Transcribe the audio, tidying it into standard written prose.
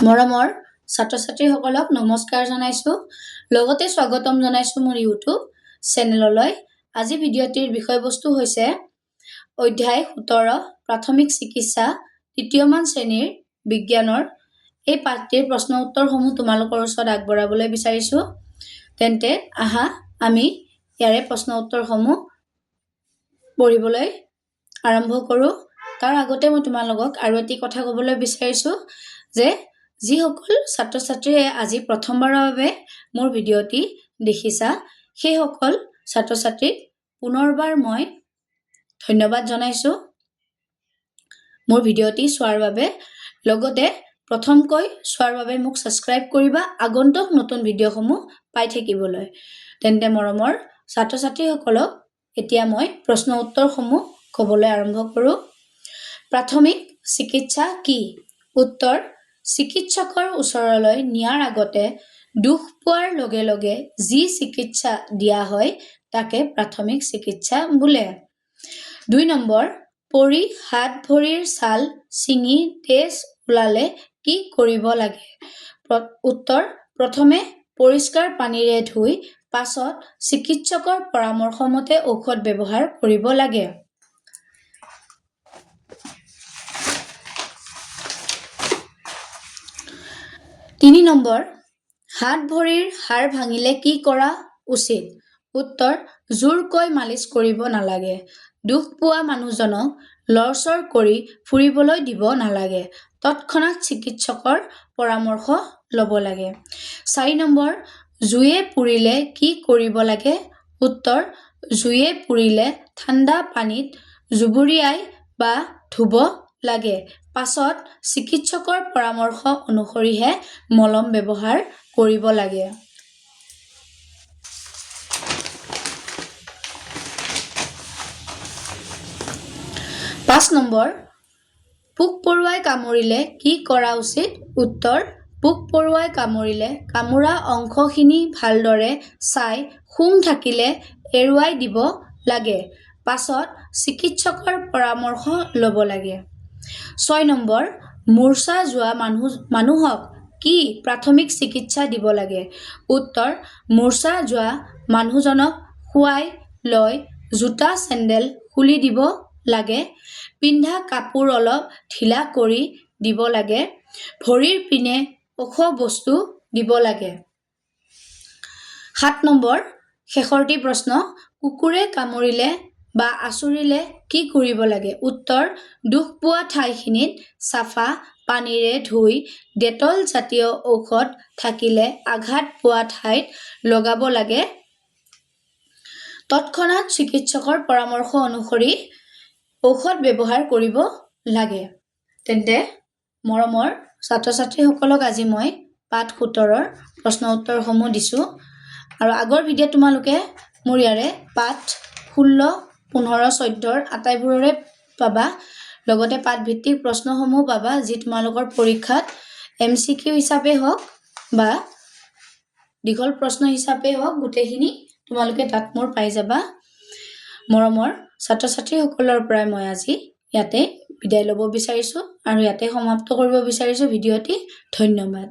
মৰমৰ ছাত্ৰ-ছাত্ৰীসকলক নমস্কাৰ জনাইছো লগতে স্বাগতম জনাইছো মোৰ ইউটিউব চেনেললৈ আজি ভিডিঅ'টিৰ বিষয়বস্তু হৈছে অধ্যায় 17 প্ৰাথমিক চিকিৎসা তৃতীয়মান শ্ৰেণীৰ বিজ্ঞানৰ এই পাঠটিৰ প্ৰশ্ন উত্তৰসমূহ তোমালোকৰ ওচৰত আগবঢ়াবলৈ বিচাৰিছো তেন্তে আহা আমি ইয়াৰে প্ৰশ্ন উত্তৰসমূহ পঢ়িবলৈ আৰম্ভ কৰো তাৰ আগতে মই তোমালোকক আৰু এটি কথা ক'বলৈ বিচাৰিছো যে যিসকল ছাত্ৰ-ছাত্ৰীয়ে আজি প্ৰথমবাৰৰ বাবে মোৰ ভিডিঅ'টি দেখিছা সেই সকল ছাত্ৰ-ছাত্ৰীক পুনৰবাৰ মই ধন্যবাদ জনাইছো মোৰ ভিডিঅ'টি চোৱাৰ বাবে লগতে প্ৰথমকৈ চোৱাৰ বাবে মোক সাবস্ক্ৰাইব কৰিবা আগন্তুক নতুন ভিডিঅ'সমূহ পাই থাকিবলৈ তেন্তে মৰমৰ ছাত্ৰ-ছাত্ৰীসকলক এতিয়া মই প্ৰশ্ন উত্তৰসমূহ ক'বলৈ আৰম্ভ কৰো প্ৰাথমিক চিকিৎসা কি উত্তৰ চিকিৎসকৰ ওচৰলৈ নিয়াৰ আগতে দুখ পোৱাৰ লগে লগে যি চিকিৎসা দিয়া হয় তাকে প্ৰাথমিক চিকিৎসা বোলে 2 নম্বৰ পৰি হাত ভৰিৰ ছাল ছিঙি তেজ ওলালে কি কৰিব লাগে উত্তৰ প্ৰথমে পৰিষ্কাৰ পানীৰে ধুই পাছত চিকিৎসকৰ পৰামৰ্শ মতে ঔষধ ব্যৱহাৰ কৰিব লাগে 3 নম্বৰ হাত ভৰিৰ হাড় ভাঙিলে কি কৰা উচিত উত্তৰ জোৰকৈ মালিচ কৰিব নালাগে দুখ পোৱা মানুহজনক লৰচৰ কৰি ফুৰিবলৈ দিব নালাগে তৎক্ষণাত চিকিৎসকৰ পৰামৰ্শ ল'ব লাগে 4 নম্বৰ জুয়ে পুৰিলে কি কৰিব লাগে উত্তৰ জুয়ে পুৰিলে ঠাণ্ডা পানীত জুবুৰিয়াই বা ধুব লাগে পাছত চিকিৎসকৰ পৰামৰ্শ অনুসৰিহে মলম ব্যৱহাৰ কৰিব লাগে 5 নম্বৰ পোক পৰুৱাই কামুৰিলে কি কৰা উচিত উত্তৰ পোক পৰুৱাই কামুৰিলে কামুৰা অংশখিনি ভালদৰে চাই শুং থাকিলে এৰুৱাই দিব লাগে পাছত চিকিৎসকৰ পৰামৰ্শ ল'ব লাগে 6 নম্বৰ মূৰ্ছা যোৱা মানুহক কি প্ৰাথমিক চিকিৎসা দিব লাগে উত্তৰ মূৰ্ছা যোৱা মানুহজনক শুৱাই লৈ জোতা চেন্ডেল খুলি দিব লাগে পিন্ধা কাপোৰ অলপ ঢিলা কৰি দিব লাগে ভৰিৰ পিনে ওখ বস্তু দিব লাগে 7 নম্বৰ শেষৰটি প্ৰশ্ন কুকুৰে কামুৰিলে বা আচুৰিলে কি কৰিব লাগে উত্তৰ দুখ পোৱা ঠাইখিনিত সাফা পানীৰে ধুই ডেটল জাতীয় ঔষধ থাকিলে আঘাত পোৱা ঠাইত লগাব লাগে তৎক্ষণাত চিকিৎসকৰ পৰামৰ্শ অনুসৰি ঔষধ ব্যৱহাৰ কৰিব লাগে তেন্তে মৰমৰ ছাত্ৰ-ছাত্ৰীসকলক আজি মই পাঠ 17ৰ প্ৰশ্ন উত্তৰসমূহ দিছো আৰু আগৰ ভিডিঅ তোমালোকে মোৰ ইয়াৰে পাঠ 16 15 14ৰ আটাইবোৰৰে পাবা লগতে পাঠ ভিত্তিক প্ৰশ্নসমূহ পাবা যি তোমালোকৰ পৰীক্ষাত MCQ হিচাপে হওক বা দীঘল প্ৰশ্ন হিচাপে হওক গুটেখিনি তোমালোকে তাত মোৰ পাই যাবা মৰমৰ ছাত্ৰ-ছাত্ৰীসকলৰ পৰা মই আজি ইয়াতে বিদায় ল'ব বিচাৰিছো আৰু ইয়াতে সমাপ্ত কৰিব বিচাৰিছো ভিডিঅ'টি ধন্যবাদ